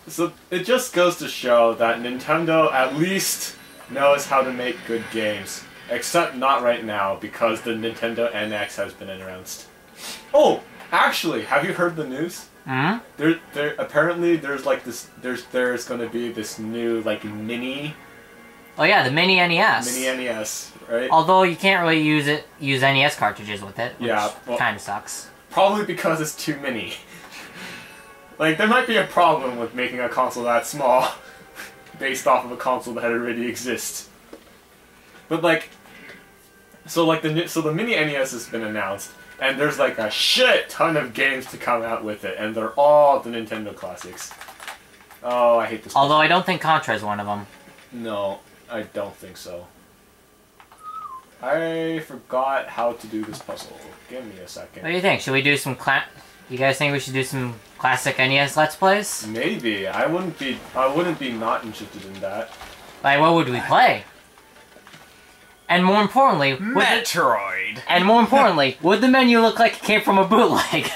So it just goes to show that Nintendo at least knows how to make good games. Except not right now, because the Nintendo NX has been announced. Oh! Actually, have you heard the news? Hmm? There apparently there's like this there's gonna be this new like mini Oh yeah, the Mini NES. Mini NES, right? Although you can't really use NES cartridges with it, which Yeah, well, kind of sucks. Probably because it's too mini. Like, there might be a problem with making a console that small based off of a console that already exists. But like, so the Mini NES has been announced, and there's like a shit ton of games to come out with it, and they're all the Nintendo classics. Oh, I hate this. Although I don't think Contra is one of them. No, I don't think so. I forgot how to do this puzzle. Give me a second. What do you think? Should we do some You guys think we should do some classic NES Let's Plays? Maybe. I wouldn't be not interested in that. Like, what would we play? And more importantly, Metroid! And more importantly, would the menu look like it came from a bootleg?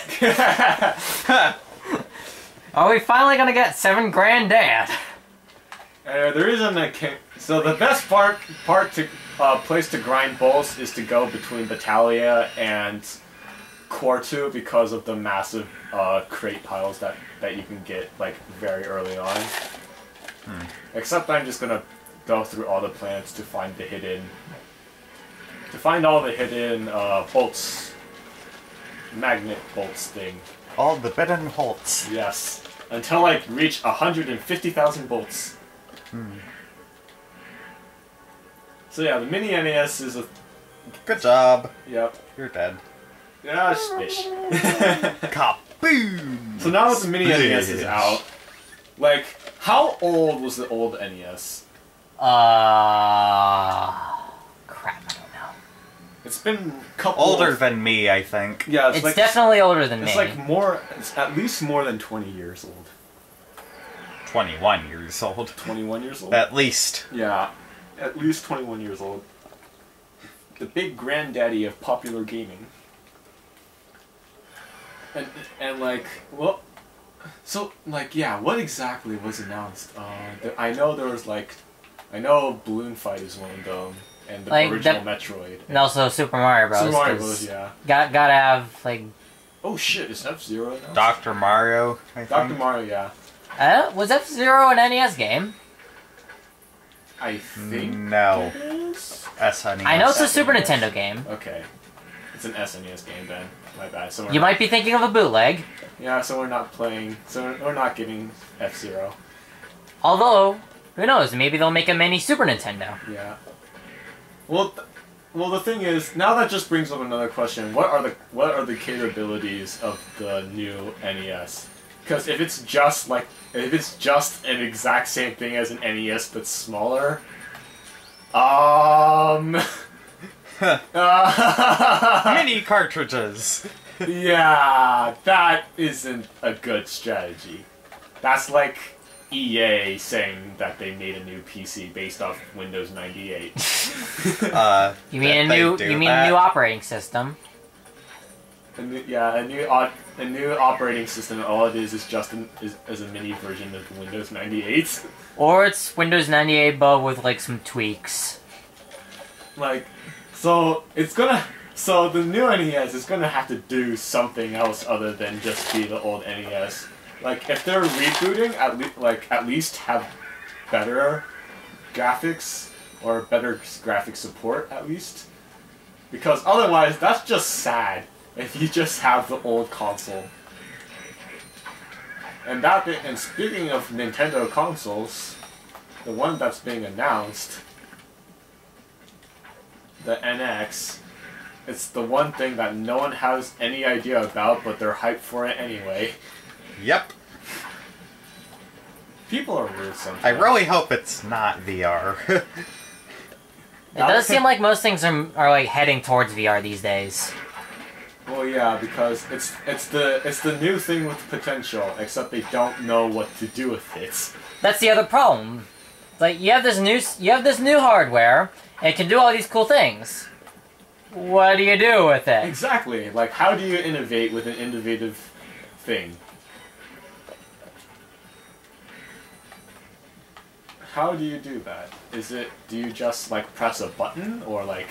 Are we finally gonna get 7 Grand Dad? There isn't a... So the best place to grind bolts is to go between Battaglia and Core 2 because of the massive crate piles that you can get like very early on. Except I'm just gonna go through all the planets to find all the hidden bolts, magnet bolts thing. All the bidden bolts. Yes, until I reach 150,000 bolts. So yeah, the Mini NES is a... Good job. Yep. You're dead. Yeah, spish. Kaboom! So now that the Mini NES is out, like, how old was the old NES? Crap, I don't know. It's been a couple... Older than me, I think. Yeah, It's like, definitely older than me. It's like more... It's at least more than 20 years old. 21 years old. 21 years old? At least. Yeah, at least 21 years old. The big granddaddy of popular gaming. And like, well... So, like, yeah, what exactly was announced? I know there was, like... I know Balloon Fight is one of them, and the like original Metroid. And also Super Mario Bros. Super Mario Bros, yeah. Gotta have, like... Oh shit, is F-Zero announced? Dr. Mario, I think. Dr. Mario, yeah. Was F-Zero an NES game? I think No. it is? SNES. I know it's a Super SNES. Nintendo game. Okay. It's an SNES game then. My bad. So You might be thinking of a bootleg. Yeah, so we're not playing... So we're not getting F-Zero. Although, who knows, maybe they'll make a mini Super Nintendo. Yeah. Well, the thing is, now that just brings up another question. What are the capabilities of the new NES? Because if it's just an exact same thing as an NES but smaller, Mini cartridges. yeah, that isn't a good strategy. That's like EA saying that they made a new PC based off Windows 98. You mean a new operating system? A new operating system. And all it is just a mini version of Windows 98. Or it's Windows 98 but with like some tweaks. Like, so the new NES is gonna have to do something else other than just be the old NES. Like, if they're rebooting, at least have better graphics or better graphic support at least, because otherwise that's just sad if you just have the old console. And speaking of Nintendo consoles, the one that's being announced, the NX, it's the one thing that no one has any idea about, but they're hyped for it anyway. Yep. People are weird sometimes. I really hope it's not VR. It does seem like most things are like heading towards VR these days. Well, yeah, because it's the new thing with potential, except they don't know what to do with it. That's the other problem. Like, you have this new hardware, and it can do all these cool things. What do you do with it? Exactly. Like, how do you innovate with an innovative thing? how do you do that? Do you just like press a button or like?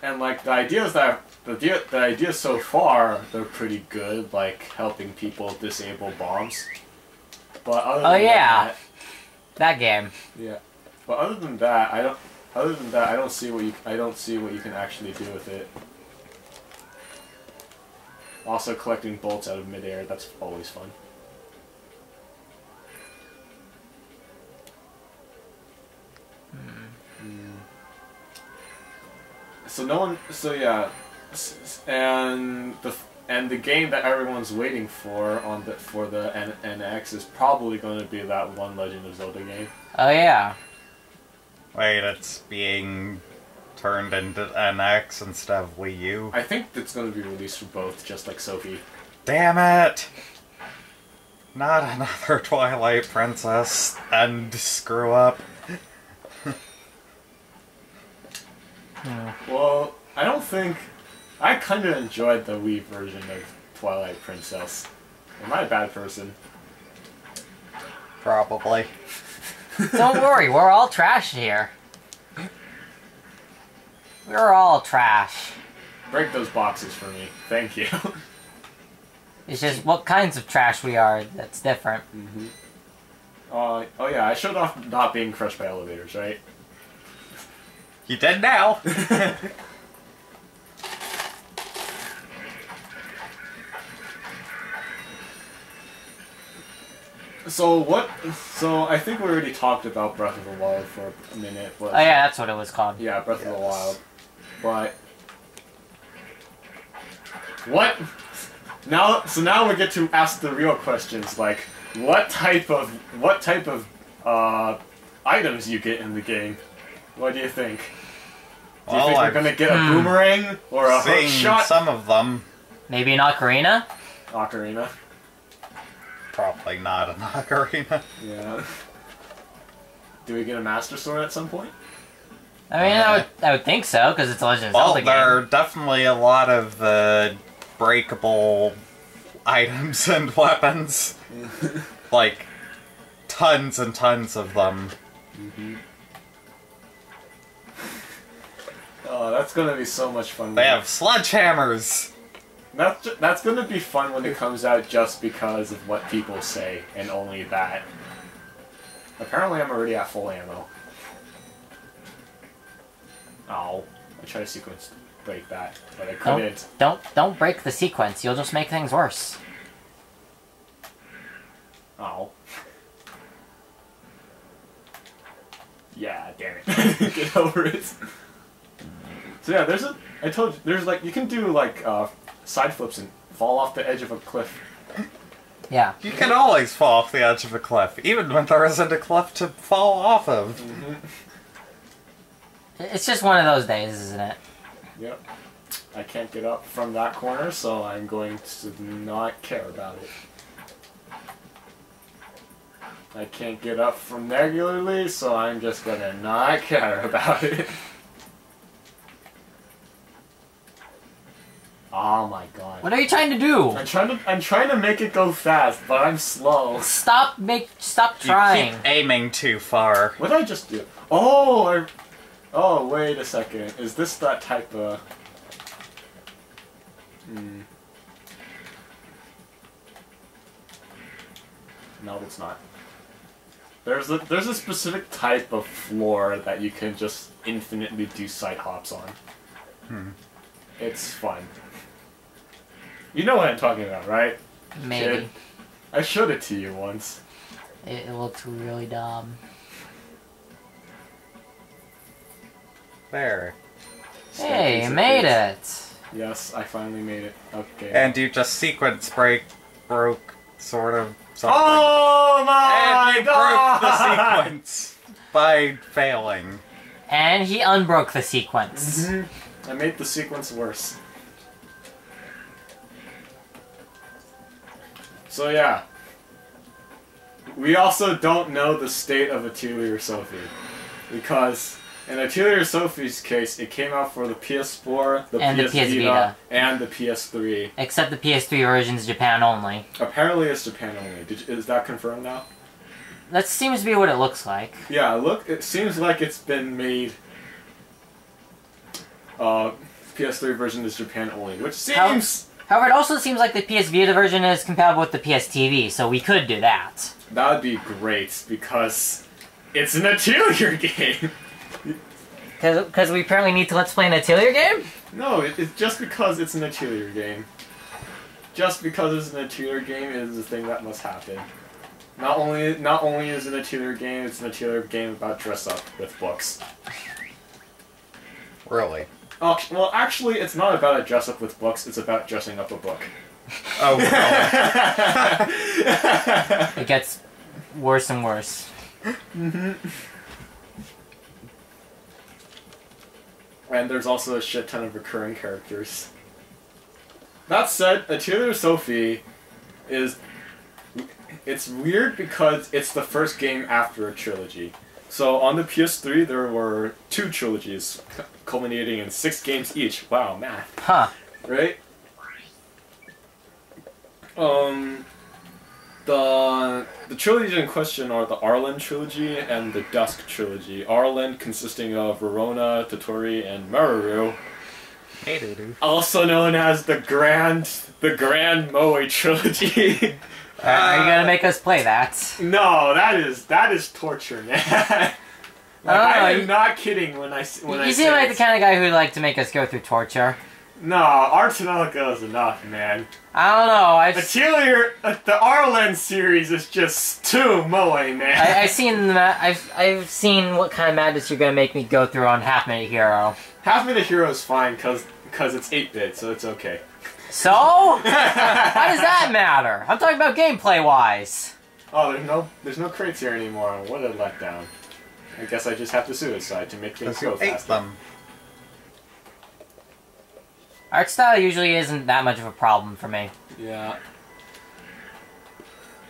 And like the ideas that the ideas so far, they're pretty good, like helping people disable bombs. But other than that game. Yeah, but other than that, I don't see what you can actually do with it. Also, collecting bolts out of midair, that's always fun. So no one. So yeah, and the game that everyone's waiting for for the NX is probably going to be that one Legend of Zelda game. Oh yeah. Wait, it's being turned into NX instead of Wii U? I think it's going to be released for both, just like Sophie. Damn it! Not another Twilight Princess and screw up. Well, I don't think... I kind of enjoyed the Wii version of Twilight Princess. Am I a bad person? Probably. Don't worry, we're all trash here. We're all trash. Break those boxes for me. Thank you. It's just what kinds of trash we are that's different. Mm-hmm. Oh yeah, I showed off not being crushed by elevators, right? You did now! So I think we already talked about Breath of the Wild for a minute, but... Oh yeah, that's what it was called. Yeah, Breath of the Wild. But... What? Now we get to ask the real questions, like, what type of items you get in the game? What do you think? Do you think we're gonna get a boomerang or a hook shot? Some of them. Maybe an ocarina? Ocarina. Probably not an ocarina. Yeah. Do we get a Master Sword at some point? I mean, I would think so, because it's a Legend of Zelda game. Well, there are definitely a lot of breakable items and weapons. Like, tons and tons of them. Mm-hmm. Oh, that's gonna be so much fun. They have sledgehammers! That's gonna be fun when it comes out just because of what people say, and only that. Apparently I'm already at full ammo. Oh, I tried to sequence break that, but I couldn't. Don't break the sequence, you'll just make things worse. Oh. Yeah, damn it. Get over it. So yeah, I told you, you can do like, side flips and fall off the edge of a cliff. Yeah. You can always fall off the edge of a cliff, even when there isn't a cliff to fall off of. Mm-hmm. It's just one of those days, isn't it? Yep. I can't get up from that corner, so I'm going to not care about it. I can't get up from regularly, so I'm just gonna not care about it. Oh my god. What are you trying to do? I'm trying to make it go fast, but I'm slow. Stop trying. You keep aiming too far. What did I just do? Oh, oh, wait a second. Is this that type of... No, it's not. There's a specific type of floor that you can just infinitely do side hops on. It's fun. You know what I'm talking about, right? Maybe. Kid? I showed it to you once. It looks really dumb. There. Hey, you made it! Yes, I finally made it. Okay. And you just sequence broke, sort of, something. Oh my and you god! broke the sequence by failing. And he unbroke the sequence. I made the sequence worse. So yeah. We also don't know the state of Atelier Sophie. Because In Atelier Sophie's case, it came out for the PS4, the And the PS PS Vita, Vita. and the PS3. Except the PS3 version's Japan only. Apparently it's Japan only. Is that confirmed now? That seems to be what it looks like. Yeah, look, it seems like it's been made... PS3 version is Japan only, which seems... However, it also seems like the PS Vita version is compatible with the PS TV, so we could do that. That would be great, because it's an Atelier game! Because we apparently need to let's play an Atelier game? No, it's just because it's an Atelier game. Just because it's an Atelier game is the thing that must happen. Not only is it an Atelier game, it's an Atelier game about dress up with books. Really? Oh, well, actually, it's not about a dress up with books, it's about dressing up a book. Oh, It gets worse and worse. Mm-hmm. And there's also a shit ton of recurring characters. That said, Atelier Sophie is... It's weird because it's the first game after a trilogy. So on the PS3 there were 2 trilogies, culminating in 6 games each. Wow, math. Huh. Right? The trilogies in question are the Arlen trilogy and the Dusk trilogy. Arlen consisting of Verona, Tottori, and Maru. Also known as the Grand Moe trilogy. Are you gonna make us play that? No, that is torture, man. I am not kidding when I say You seem like the kind of guy who'd like to make us go through torture. No, Artanelica is enough, man. I don't know. Atelier, the Arlen series is just too moe, man. I've seen what kind of madness you're gonna make me go through on Half Minute Hero. Half Minute Hero is fine because it's 8-bit, so it's okay. So? How does that matter? I'm talking about gameplay-wise. Oh, there's no crates here anymore. What a letdown. I guess I just have to suicide to make things go faster. Them. Art style usually isn't that much of a problem for me. Yeah.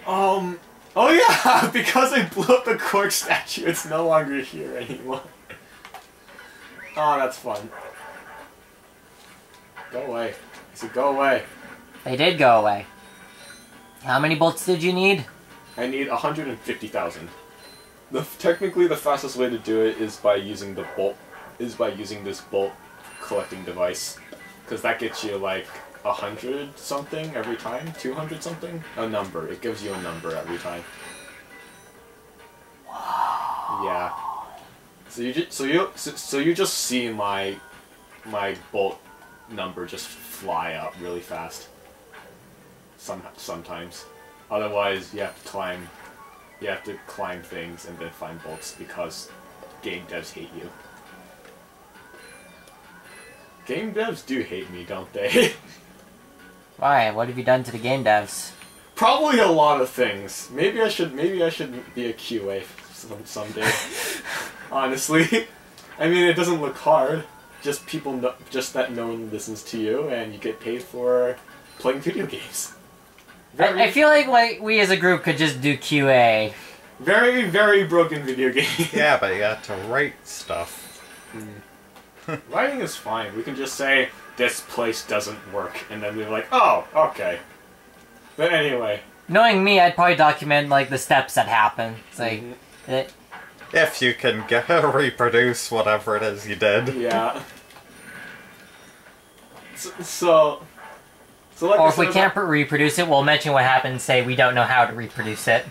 Oh yeah, because I blew up the Cork statue, it's no longer here anymore. Oh, that's fun. Go away. I said go away. They did go away. How many bolts did you need? I need 150,000. Technically, the fastest way to do it is by using this bolt collecting device, because that gets you like 100 something every time, 200 something. A number. It gives you a number every time. Wow. Yeah. So you just see my bolt number just fly up really fast. Sometimes. Otherwise, you have to climb. You have to climb things and then find bolts because game devs hate you. Game devs do hate me, don't they? Why? What have you done to the game devs? Probably a lot of things. Maybe I should be a QA someday. Honestly, I mean it doesn't look hard. Just just that no one listens to you and you get paid for playing video games. I feel like we as a group could just do QA. Very, very broken video game. Yeah, but you got to write stuff. Writing is fine. We can just say, this place doesn't work, and then we're like, oh, okay. But anyway. Knowing me, I'd probably document, like, the steps that happen. It's like... If you can reproduce whatever it is you did. Yeah. So like or if we can't reproduce it, we'll mention what happened, say we don't know how to reproduce it.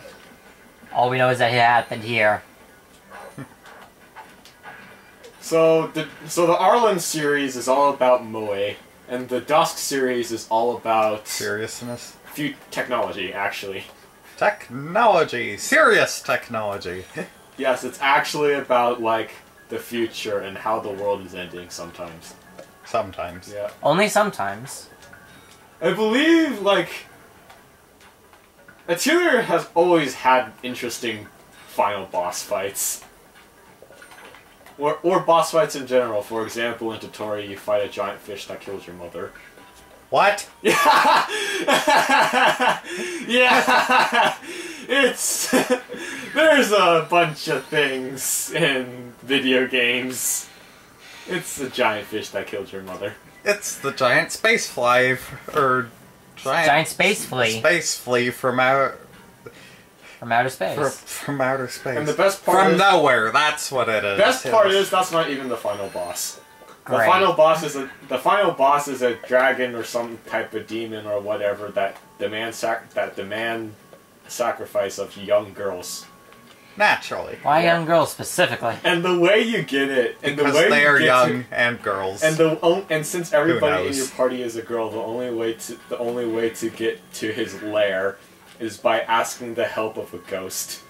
All we know is that it happened here. So the Arlen series is all about moe, and the Dusk series is all about... Seriousness? Technology, actually. Technology! Serious technology! Yes, it's actually about, like, the future and how the world is ending sometimes. Sometimes. Yeah. Only sometimes. I believe, like... Atelier has always had interesting final boss fights. Or boss fights in general. For example, in Tottori, you fight a giant fish that kills your mother. What? Yeah! Yeah! It's... There's a bunch of things in video games. It's the giant fish that killed your mother. It's the giant space fly, or Giant space flea. Space flea from out From outer space. from outer space. And the best part from is, nowhere. That's what it is. best part is that's not even the final boss. Great. The final boss is a dragon or some type of demon or whatever that demand sacrifice of young girls. Naturally. Why young girls specifically? And the way you get it, and Because the way they you are get young to, and girls. and since everybody in knows? your party is a girl, the only way to get to his lair is by asking the help of a ghost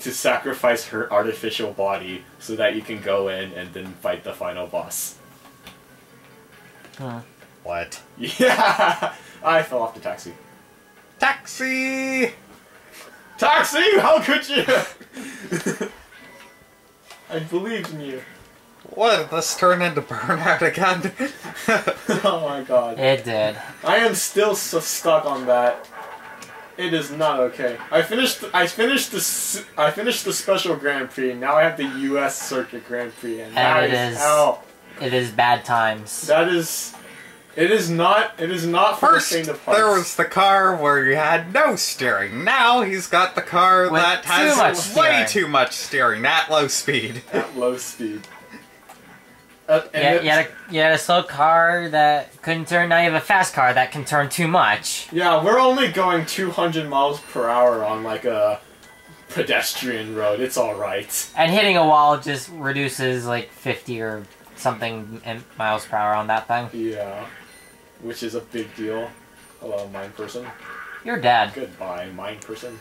to sacrifice her artificial body so that you can go in and then fight the final boss. Huh. What? Yeah, I fell off the taxi. Taxi! Taxi! How could you? I believed in you. What did this turn into Burnout again? Oh my god. It did. I am still so stuck on that. It is not okay. I finished the special Grand Prix. Now I have the U.S. Circuit Grand Prix, and that is hell. It is bad times. That is. It is not for First, the faint of heart. there was the car where you had no steering. Now he's got the car With that too has much way steering. too much steering at low speed. at low speed. You had a slow car that couldn't turn. Now you have a fast car that can turn too much. Yeah, we're only going 200 miles per hour on like a pedestrian road. It's all right. And hitting a wall just reduces like 50 or something miles per hour on that thing. Yeah, which is a big deal. Hello, mind person. You're dead. Goodbye, mind person.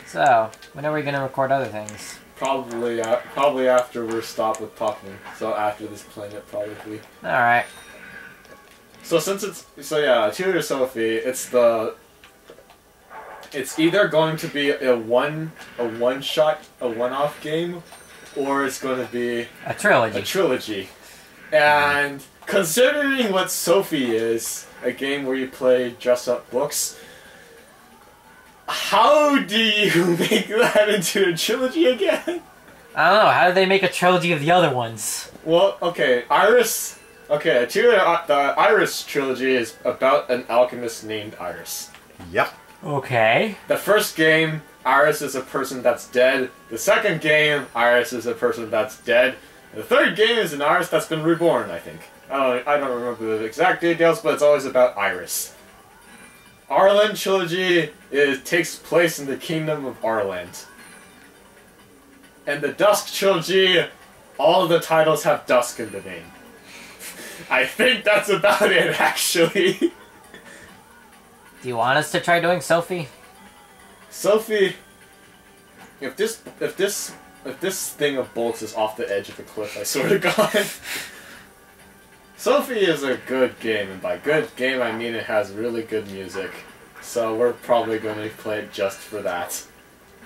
So, when are we gonna record other things? Probably after we're stopped with talking. So after this planet, probably. Alright. So Tutor Sophie, it's either going to be a one-off game, or it's going to be A trilogy. a trilogy. And considering what Sophie is, a game where you play dress-up books, how do you make that into a trilogy again? I don't know, how do they make a trilogy of the other ones? Well, okay, Iris. Okay, the Iris trilogy is about an alchemist named Iris. Yep. Okay. The first game, Iris is a person that's dead. The second game, Iris is a person that's dead. The third game is an Iris that's been reborn, I think. I don't remember the exact details, but it's always about Iris. Arland trilogy takes place in the kingdom of Arland. And the Dusk trilogy, all of the titles have Dusk in the name. I think that's about it, actually. Do you want us to try doing Sophie? Sophie, if this thing of bolts is off the edge of a cliff, I swear to God. Sophie is a good game, and by good game I mean it has really good music. So we're probably going to play it just for that.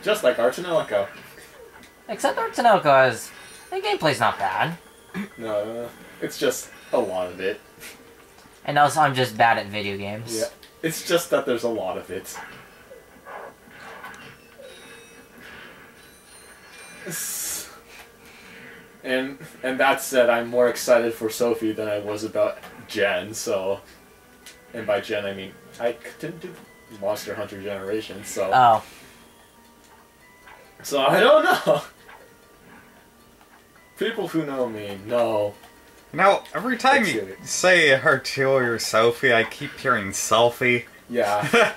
Just like Arts and Elko. Except Arts and Elko is... The gameplay's not bad. No, it's just a lot of it. And also, I'm just bad at video games. Yeah, it's just that there's a lot of it. And that said, I'm more excited for Sophie than I was about Jen, so... And by Jen, I mean, I didn't do Monster Hunter Generations, so... Oh. So I don't know. People who know me know. Now, every time Let's you do it. say Hercule or Sophie, I keep hearing selfie. Yeah.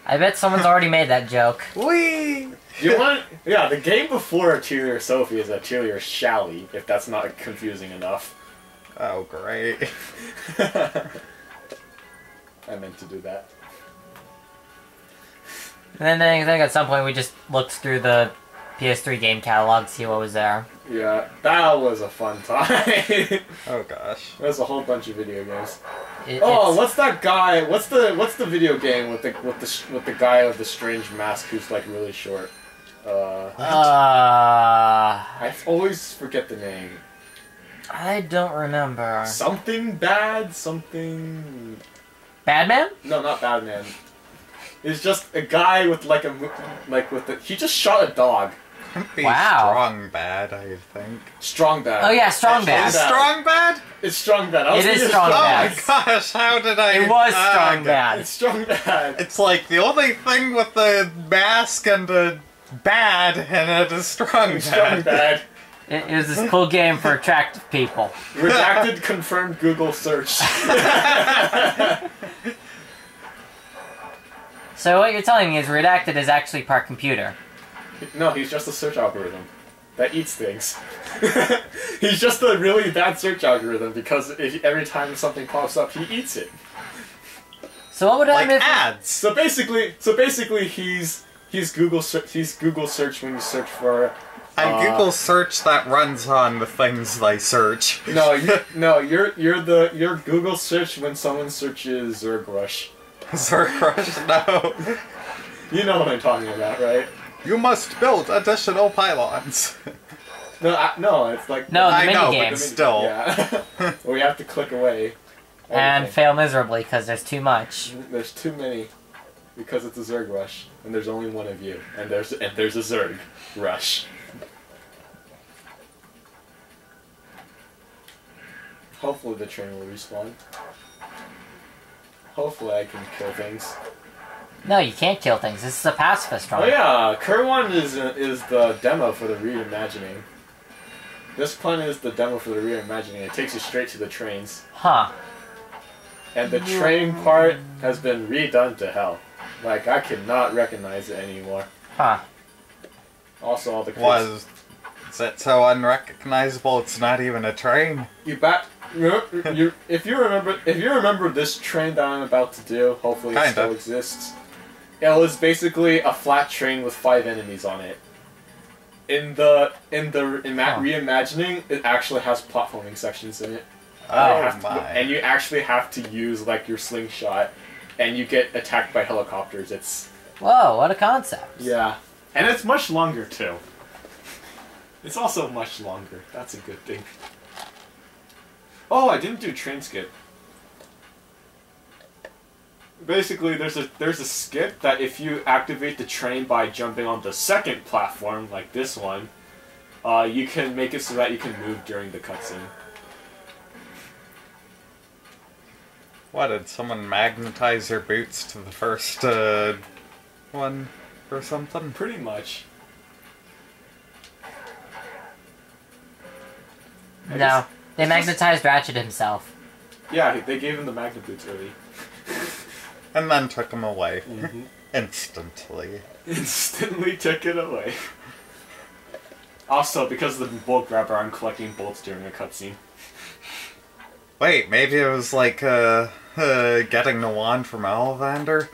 I bet someone's already made that joke. Whee! You want? Yeah, the game before Atelier Sophie is Atelier Shally, if that's not confusing enough. Oh, great. I meant to do that. And then I think at some point we just looked through the PS3 game catalog to see what was there. Yeah, that was a fun time. Oh gosh. There's a whole bunch of video games. It's- What's that guy? What's the video game with the guy with the strange mask who's like really short? I always forget the name. I don't remember. Something bad, something. Badman? No, not Batman. It's just a guy with he just shot a dog. It'd be Wow. strong bad, I think. Strong bad. Oh yeah, strong Is bad. strong bad? It's strong bad. I was It is thinking strong Oh bad. my gosh, how did I... It was Ah, strong God. bad. It's strong bad. It's like the only thing with the mask and the bad and it is strong It's strong bad. It was this cool game for attractive people. Redacted confirmed Google search. So what you're telling me is Redacted is actually part computer. No, he's just a search algorithm that eats things. He's just a really bad search algorithm because every time something pops up, he eats it. So what would Like happen if... ads. So basically, he's Google search when you search for. And Google search that runs on the things they search. You're Google search when someone searches Zergrush. Zergrush, no. You know what I'm talking about, right? You must build additional pylons. No, it's like No, the I know, minigame. but still. Yeah. We have to click away. And everything. fail miserably because there's too much. There's too many, because it's a Zerg rush, and there's only one of you, and there's a Zerg rush. Hopefully the train will respawn. Hopefully I can kill things. No, you can't kill things. This is a pacifist run. Oh yeah, Kerwan is the demo for the reimagining. This planet is the demo for the reimagining. It takes you straight to the trains. Huh. And the train part has been redone to hell. Like, I cannot recognize it anymore. Huh. Also, all the Was it so unrecognizable it's not even a train? If you remember this train that I'm about to do, hopefully it still exists. It was basically a flat train with 5 enemies on it. In the reimagining, it actually has platforming sections in it. And you actually have to use like your slingshot, and you get attacked by helicopters. It's Whoa, what a concept. yeah, and it's much longer too. It's also much longer. That's a good thing. Oh, I didn't do train skip. Basically, there's a skip that if you activate the train by jumping on the second platform, like this one, you can make it so that you can move during the cutscene. What, did someone magnetize their boots to the first one or something? Pretty much. No, they magnetized Ratchet himself. Yeah, they gave him the magnet boots early. And then took them away. Mm-hmm. Instantly. Instantly took it away. Also, because of the bolt grabber, I'm collecting bolts during a cutscene. Wait, maybe it was like getting the wand from Ollivander?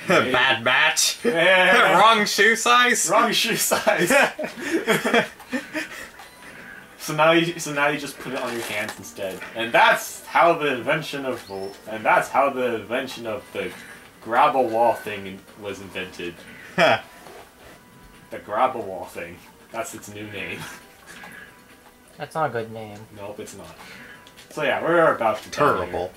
Bad match. Yeah. Wrong shoe size. Wrong shoe size. So now you just put it on your hands instead, and that's how the invention of the grab a wall thing was invented. The grab a wall thing. That's its new name. That's not a good name. Nope, it's not. So yeah, we're about to die Terrible. here.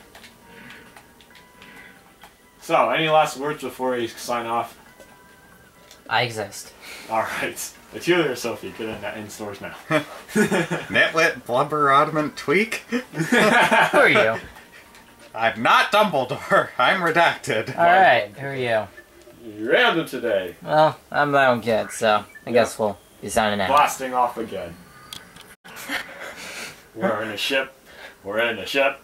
So, any last words before we sign off? I exist. Alright. The Tutor Sophie, get in stores now. Nitwit, blubber, oddment, tweak? Who are you? I'm not Dumbledore. I'm redacted. Alright, who are you? Random today. Well, I'm my own kid, so I guess we'll be signing out. Blasting off again. We're in a ship. We're in a ship.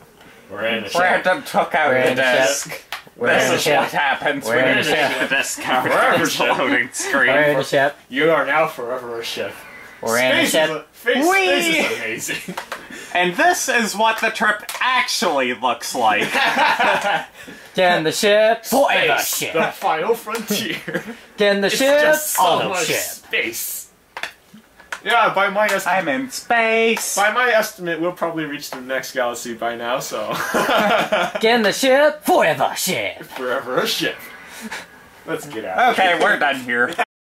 We're in a ship. Random took out We're in the a desk. ship. We're in a This is ship. what happens We're when in you a ship. take the desk We're in out a of the ship. loading screen. We're in a ship. You are now forever a ship. We're in a ship. Space Whee! is amazing. And this is what the trip actually looks like. Get in the ship. Forever Space, ship. the final frontier. Get in the It's ship. just so Auto much ship. space. Yeah, by my I'm in space. estimate, we'll probably reach the next galaxy by now. So Get in the ship. Forever ship. forever a ship. Let's get out. Okay, we're done here.